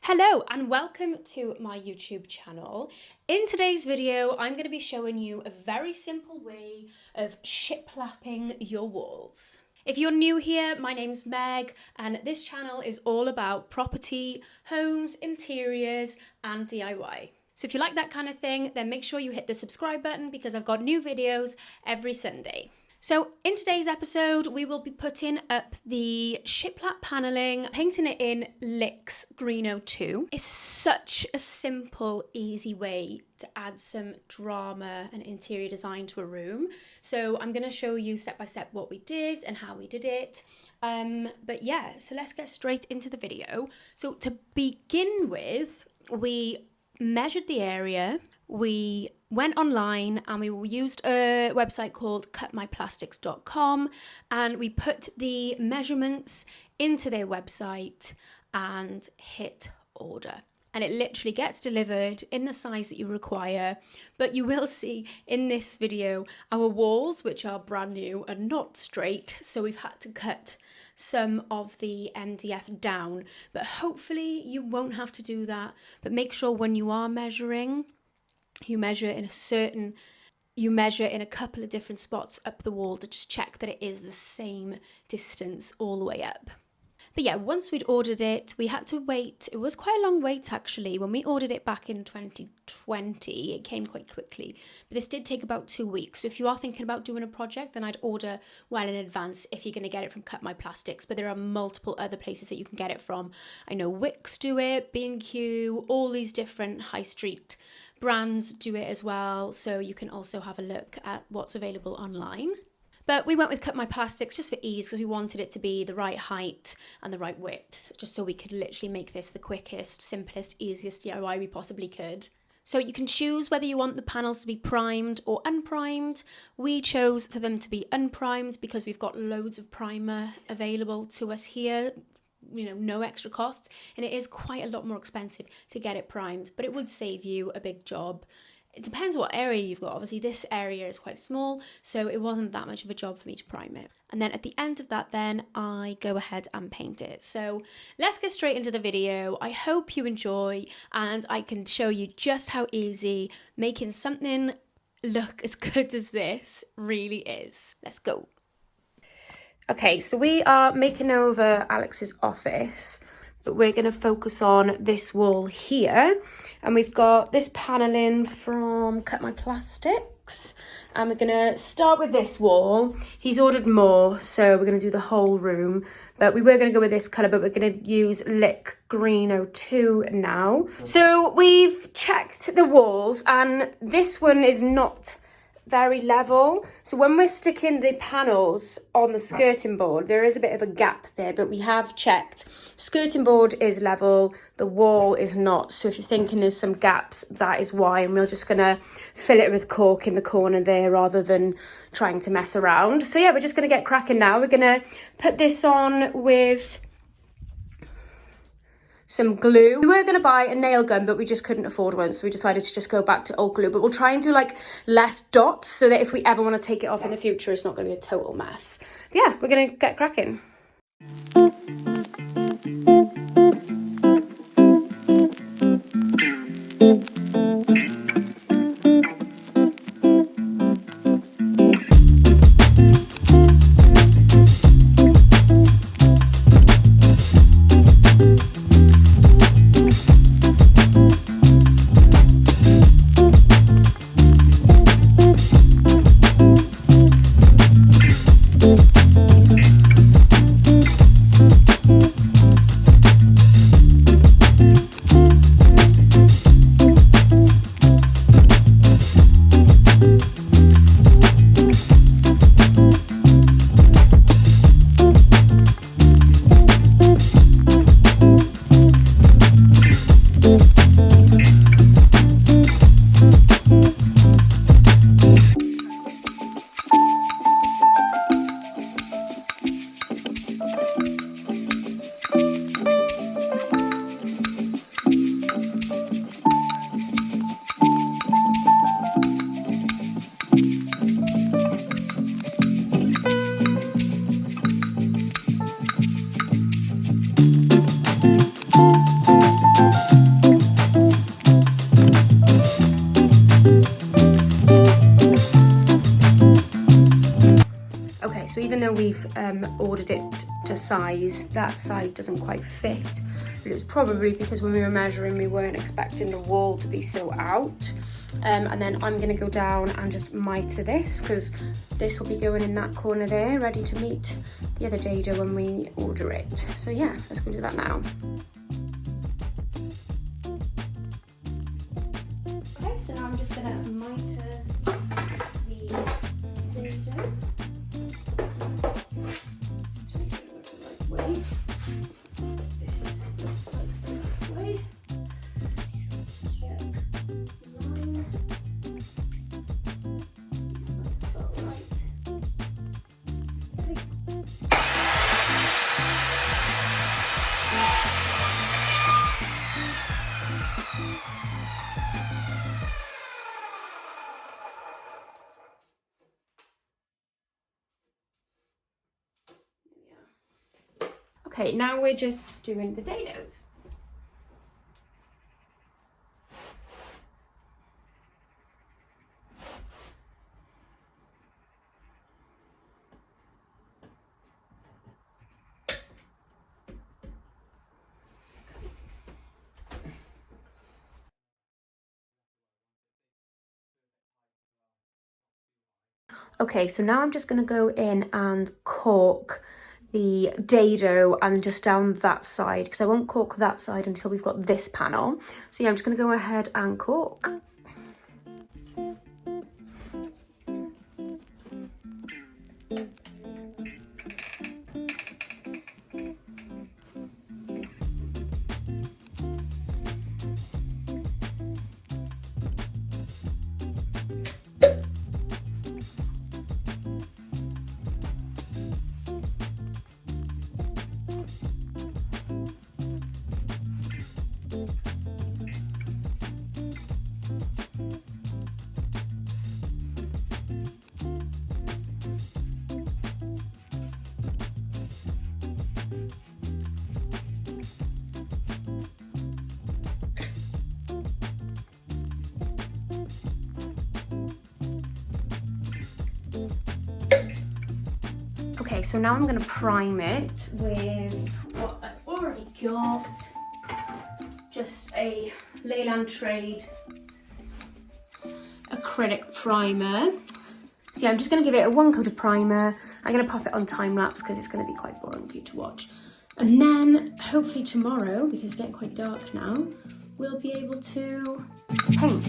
Hello and welcome to my YouTube channel. In today's video, I'm going to be showing you a very simple way of shiplapping your walls. If you're new here, my name's Meg and this channel is all about property, homes, interiors and DIY. So if you like that kind of thing, then make sure you hit the subscribe button because I've got new videos every Sunday. So in today's episode, we will be putting up the shiplap paneling, painting it in Licks Green 02. It's such a simple, easy way to add some drama and interior design to a room. So I'm going to show you step by step what we did and how we did it. But yeah, so let's get straight into the video. So to begin with, we measured the area. We went online and we used a website called cutmyplastics.com and we put the measurements into their website and hit order. And it literally gets delivered in the size that you require. But you will see in this video, our walls, which are brand new, are not straight. So we've had to cut some of the MDF down. But hopefully you won't have to do that. But make sure when you are measuring, you measure in a couple of different spots up the wall to just check that it is the same distance all the way up. But yeah, once we'd ordered it, we had to wait. It was quite a long wait actually. When we ordered it back in 2020, it came quite quickly. But this did take about 2 weeks. So if you are thinking about doing a project, then I'd order well in advance if you're going to get it from Cut My Plastics. But there are multiple other places that you can get it from. I know Wix do it, B&Q, all these different high street brands do it as well, so you can also have a look at what's available online. But we went with Cut My Plastics just for ease because we wanted it to be the right height and the right width, just so we could literally make this the quickest, simplest, easiest DIY we possibly could. So you can choose whether you want the panels to be primed or unprimed. We chose for them to be unprimed because we've got loads of primer available to us here. No extra costs, and it is quite a lot more expensive to get it primed, but it would save you a big job. It depends what area you've got. Obviously this area is quite small, so it wasn't that much of a job for me to prime it. And then at the end of that, then I go ahead and paint it. So let's get straight into the video. I hope you enjoy, and I can show you just how easy making something look as good as this really is. Let's go. Okay, so we are making over Alex's office, but we're going to focus on this wall here. And we've got this paneling from Cut My Plastics. And we're going to start with this wall. He's ordered more, so we're going to do the whole room. But we were going to go with this colour, but we're going to use Lick Green 02 now. So we've checked the walls, and this one is not very level. So when we're sticking the panels on the skirting board, there is a bit of a gap there, but we have checked. Skirting board is level, the wall is not. So if you're thinking there's some gaps, that is why. And we're just gonna fill it with caulk in the corner there rather than trying to mess around. So yeah, we're just gonna get cracking now. We're gonna put this on with some glue. We were going to buy a nail gun, but we just couldn't afford one, so we decided to just go back to old glue. But we'll try and do like less dots so that if we ever want to take it off in the future, it's not going to be a total mess. But yeah, we're going to get cracking. we've ordered it to size, that side doesn't quite fit. But it was probably because when we were measuring, we weren't expecting the wall to be so out. And then I'm gonna go down and just mitre this, because this will be going in that corner there, ready to meet the other dado when we order it. So yeah, let's go do that now. Okay, so now I'm just gonna mitre the dado. Just make sure it works the right way. This looks like the right way. Check the line. That's about right. Okay. Okay, now we're just doing the dados. Okay, so now I'm just going to go in and caulk the dado and just down that side, because I won't caulk that side until we've got this panel. So yeah, I'm just going to go ahead and caulk. Okay, so now I'm going to prime it with what I've already got, just a Leyland Trade acrylic primer. So yeah, I'm just going to give it a 1 coat of primer. I'm going to pop it on time lapse because it's going to be quite boring for you to watch. And then hopefully tomorrow, because it's getting quite dark now, we'll be able to paint.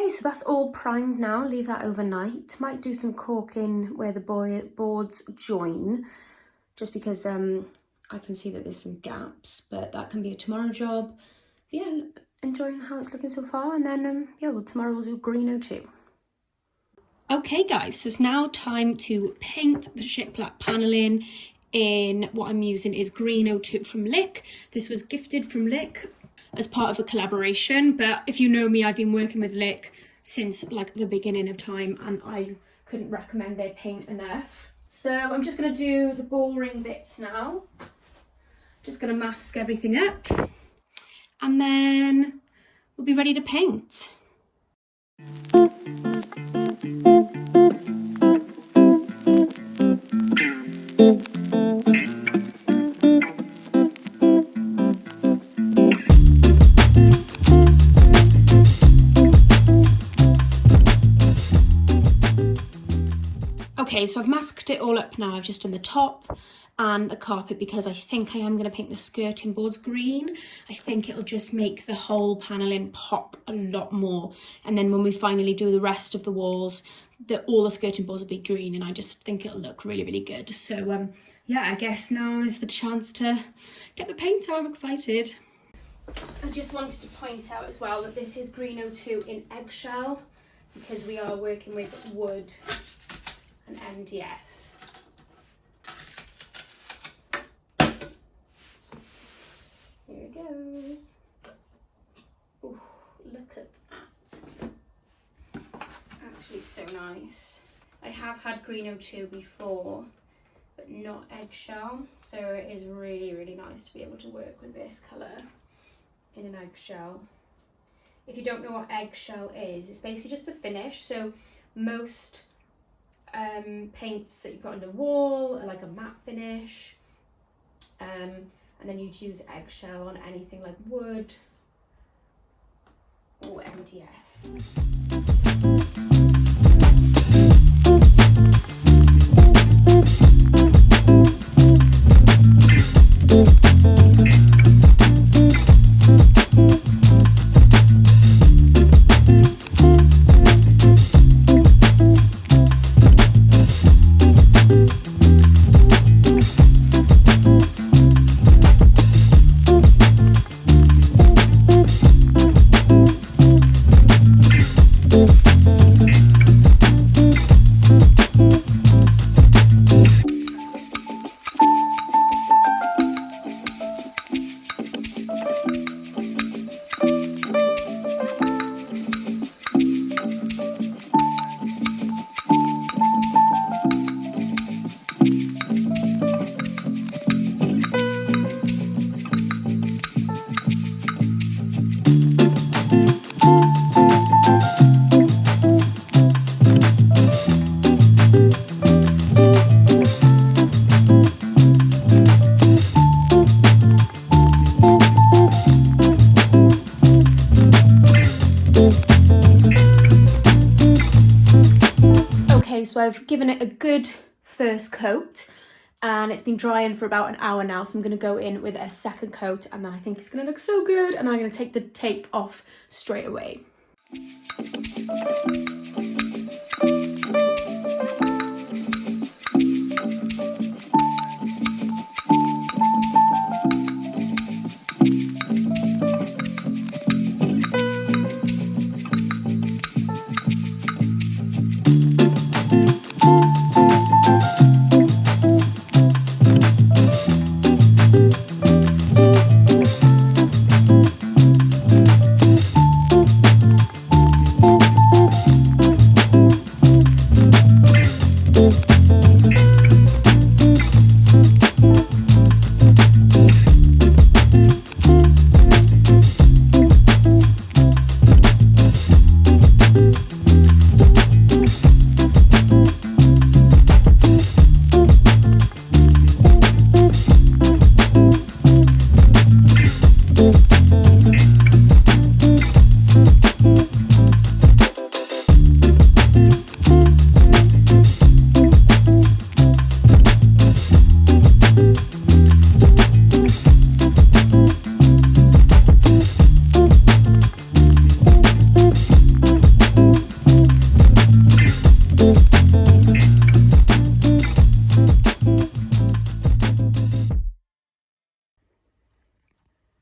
So that's all primed now, leave that overnight. Might do some caulking where the boards join, just because I can see that there's some gaps, but that can be a tomorrow job. But yeah, enjoying how it's looking so far, and then yeah, well, tomorrow we'll do Greeno too. Okay guys, so it's now time to paint the Shiplap paneling in what I'm using is Greeno 2 from Lick. This was gifted from Lick as part of a collaboration, but if you know me, I've been working with Lick since like the beginning of time, and I couldn't recommend their paint enough. So I'm just going to do the boring bits now. Just going to mask everything up, and then we'll be ready to paint. Okay, so I've masked it all up now. I've just done the top, and the carpet, because I think I am going to paint the skirting boards green. I think it'll just make the whole paneling pop a lot more. And then when we finally do the rest of the walls, all the skirting boards will be green, and I just think it'll look really, really good. So yeah, I guess now is the chance to get the paint out. I'm excited. I just wanted to point out as well that this is Green 02 in Eggshell, because we are working with wood and MDF. Here it goes. Ooh, look at that. It's actually so nice. I have had Green 02 before, but not Eggshell, so it is really, really nice to be able to work with this colour in an Eggshell. If you don't know what Eggshell is, it's basically just the finish. So most paints that you put on the wall are like a matte finish, and then you'd use Eggshell on anything like wood or MDF. So I've given it a good first coat, and it's been drying for about an hour now, so I'm going to go in with a second coat, and then I think it's going to look so good, and then I'm going to take the tape off straight away.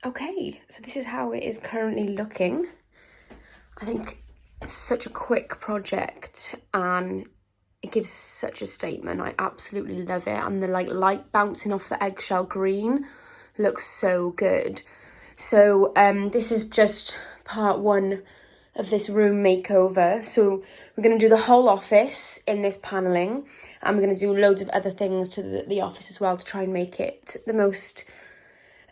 Okay, so this is how it is currently looking. I think it's such a quick project and it gives such a statement. I absolutely love it, and the light bouncing off the eggshell green looks so good. So this is just part one of this room makeover. So we're going to do the whole office in this paneling, and we're going to do loads of other things to the office as well to try and make it the most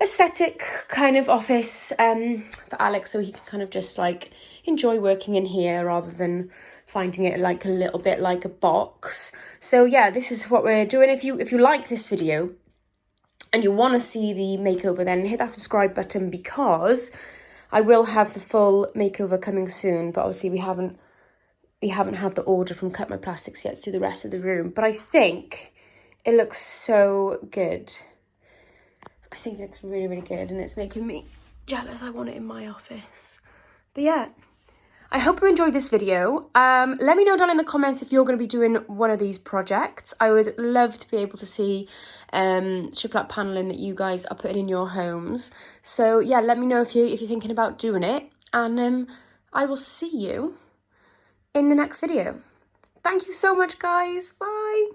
aesthetic kind of office for Alex, so he can kind of just like enjoy working in here rather than finding it like a little bit like a box. So yeah, this is what we're doing. If you like this video and you want to see the makeover, then hit that subscribe button, because I will have the full makeover coming soon, but obviously we haven't had the order from Cut My Plastics yet to do the rest of the room. But I think It looks so good. I think it looks really, really good, and it's making me jealous. I want it in my office. But yeah, I hope you enjoyed this video. Let me know down in the comments if you're going to be doing one of these projects. I would love to be able to see shiplap paneling that you guys are putting in your homes. So yeah, let me know if you're thinking about doing it, and I will see you in the next video. Thank you so much, guys. Bye.